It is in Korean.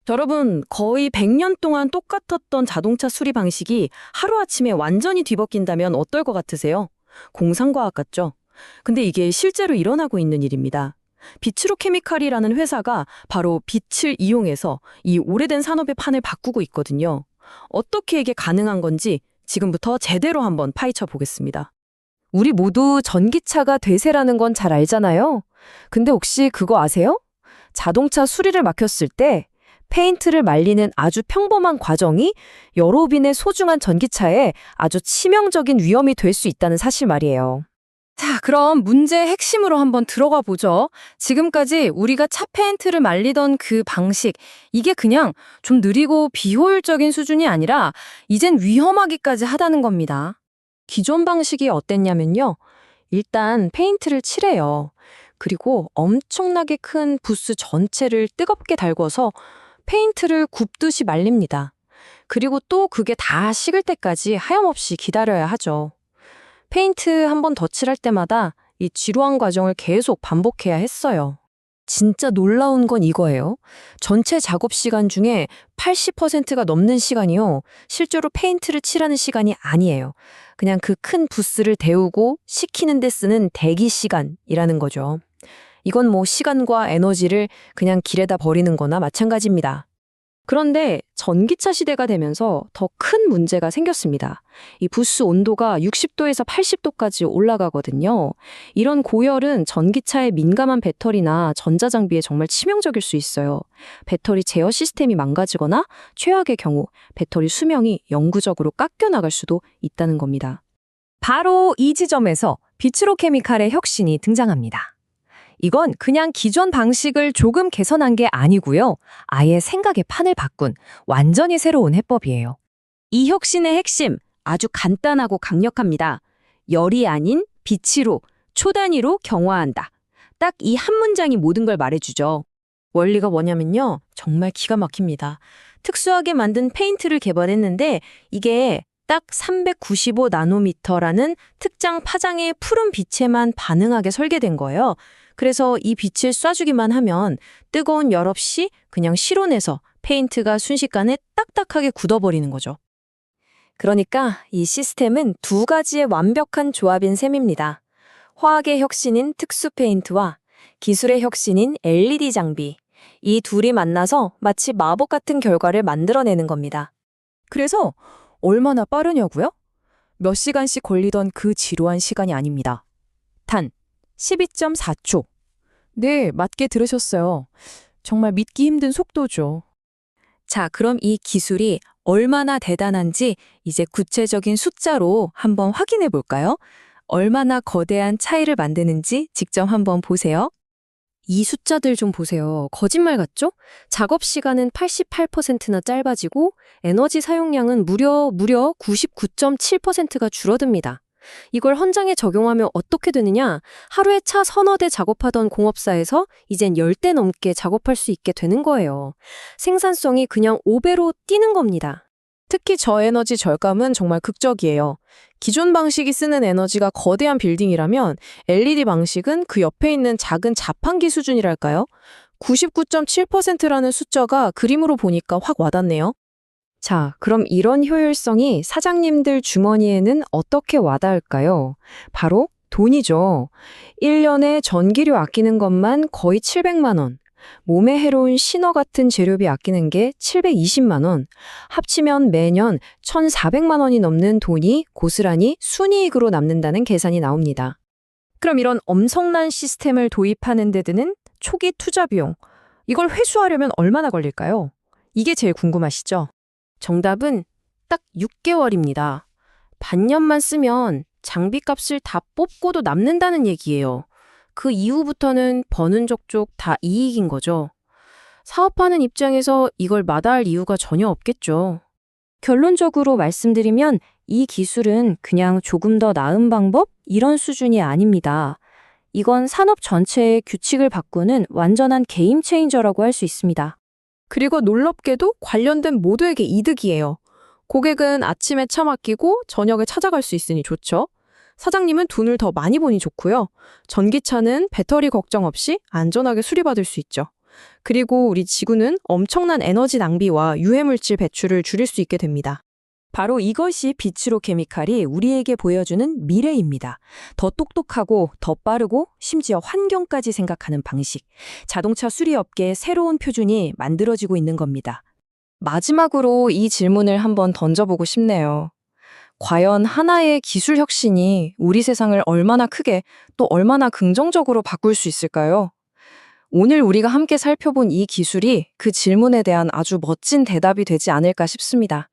여러분, 거의 100년 동안 똑같았던 자동차 수리 방식이 하루아침에 완전히 뒤바뀐다면 어떨 것 같으세요? 공상과학 같죠? 근데 이게 실제로 일어나고 있는 일입니다. 비츠로케미칼이라는 회사가 바로 빛을 이용해서 이 오래된 산업의 판을 바꾸고 있거든요. 어떻게 이게 가능한 건지 지금부터 제대로 한번 파헤쳐 보겠습니다. 우리 모두 전기차가 대세라는 건 잘 알잖아요. 근데 혹시 그거 아세요? 자동차 수리를 맡겼을 때 페인트를 말리는 아주 평범한 과정이 여러 빈의 소중한 전기차에 아주 치명적인 위험이 될 수 있다는 사실 말이에요. 자, 그럼 문제의 핵심으로 한번 들어가 보죠. 지금까지 우리가 차 페인트를 말리던 그 방식, 이게 그냥 좀 느리고 비효율적인 수준이 아니라 이젠 위험하기까지 하다는 겁니다. 기존 방식이 어땠냐면요. 일단 페인트를 칠해요. 그리고 엄청나게 큰 부스 전체를 뜨겁게 달궈서 페인트를 굽듯이 말립니다. 그리고 또 그게 다 식을 때까지 하염없이 기다려야 하죠. 페인트 한 번 더 칠할 때마다 이 지루한 과정을 계속 반복해야 했어요. 진짜 놀라운 건 이거예요. 전체 작업 시간 중에 80%가 넘는 시간이요. 실제로 페인트를 칠하는 시간이 아니에요. 그냥 그 큰 부스를 데우고 식히는 데 쓰는 대기 시간이라는 거죠. 이건 뭐 시간과 에너지를 그냥 길에다 버리는 거나 마찬가지입니다. 그런데 전기차 시대가 되면서 더 큰 문제가 생겼습니다. 이 부스 온도가 60도에서 80도까지 올라가거든요. 이런 고열은 전기차의 민감한 배터리나 전자장비에 정말 치명적일 수 있어요. 배터리 제어 시스템이 망가지거나 최악의 경우 배터리 수명이 영구적으로 깎여나갈 수도 있다는 겁니다. 바로 이 지점에서 비츠로케미칼의 혁신이 등장합니다. 이건 그냥 기존 방식을 조금 개선한 게 아니고요. 아예 생각의 판을 바꾼 완전히 새로운 해법이에요. 이 혁신의 핵심, 아주 간단하고 강력합니다. 열이 아닌 빛으로, 초단위로 경화한다. 딱 이 한 문장이 모든 걸 말해주죠. 원리가 뭐냐면요. 정말 기가 막힙니다. 특수하게 만든 페인트를 개발했는데 이게 딱 395 나노미터라는 특정 파장의 푸른 빛에만 반응하게 설계된 거예요. 그래서 이 빛을 쏴주기만 하면 뜨거운 열 없이 그냥 실온에서 페인트가 순식간에 딱딱하게 굳어버리는 거죠. 그러니까 이 시스템은 두 가지의 완벽한 조합인 셈입니다. 화학의 혁신인 특수 페인트와 기술의 혁신인 LED 장비. 이 둘이 만나서 마치 마법 같은 결과를 만들어내는 겁니다. 그래서 얼마나 빠르냐고요? 몇 시간씩 걸리던 그 지루한 시간이 아닙니다. 단 12.4초. 네, 맞게 들으셨어요. 정말 믿기 힘든 속도죠. 자, 그럼 이 기술이 얼마나 대단한지 이제 구체적인 숫자로 한번 확인해 볼까요? 얼마나 거대한 차이를 만드는지 직접 한번 보세요. 이 숫자들 좀 보세요. 거짓말 같죠? 작업 시간은 88%나 짧아지고 에너지 사용량은 무려 99.7%가 줄어듭니다. 이걸 현장에 적용하면 어떻게 되느냐? 하루에 차 서너 대 작업하던 공업사에서 이젠 10대 넘게 작업할 수 있게 되는 거예요. 생산성이 그냥 5배로 뛰는 겁니다. 특히 저에너지 절감은 정말 극적이에요. 기존 방식이 쓰는 에너지가 거대한 빌딩이라면 LED 방식은 그 옆에 있는 작은 자판기 수준이랄까요? 99.7%라는 숫자가 그림으로 보니까 확 와닿네요. 자, 그럼 이런 효율성이 사장님들 주머니에는 어떻게 와닿을까요? 바로 돈이죠. 1년에 전기료 아끼는 것만 거의 700만 원. 몸에 해로운 신어 같은 재료비 아끼는 게 720만 원. 합치면 매년 1,400만 원이 넘는 돈이 고스란히 순이익으로 남는다는 계산이 나옵니다. 그럼 이런 엄청난 시스템을 도입하는 데 드는 초기 투자 비용, 이걸 회수하려면 얼마나 걸릴까요? 이게 제일 궁금하시죠? 정답은 딱 6개월입니다. 반년만 쓰면 장비값을 다 뽑고도 남는다는 얘기예요. 그 이후부터는 버는 족족 다 이익인 거죠. 사업하는 입장에서 이걸 마다할 이유가 전혀 없겠죠. 결론적으로 말씀드리면 이 기술은 그냥 조금 더 나은 방법? 이런 수준이 아닙니다. 이건 산업 전체의 규칙을 바꾸는 완전한 게임 체인저라고 할 수 있습니다. 그리고 놀랍게도 관련된 모두에게 이득이에요. 고객은 아침에 차 맡기고 저녁에 찾아갈 수 있으니 좋죠. 사장님은 돈을 더 많이 버니 좋고요. 전기차는 배터리 걱정 없이 안전하게 수리받을 수 있죠. 그리고 우리 지구는 엄청난 에너지 낭비와 유해물질 배출을 줄일 수 있게 됩니다. 바로 이것이 비츠로 케미칼이 우리에게 보여주는 미래입니다. 더 똑똑하고 더 빠르고 심지어 환경까지 생각하는 방식. 자동차 수리업계의 새로운 표준이 만들어지고 있는 겁니다. 마지막으로 이 질문을 한번 던져보고 싶네요. 과연 하나의 기술 혁신이 우리 세상을 얼마나 크게 또 얼마나 긍정적으로 바꿀 수 있을까요? 오늘 우리가 함께 살펴본 이 기술이 그 질문에 대한 아주 멋진 대답이 되지 않을까 싶습니다.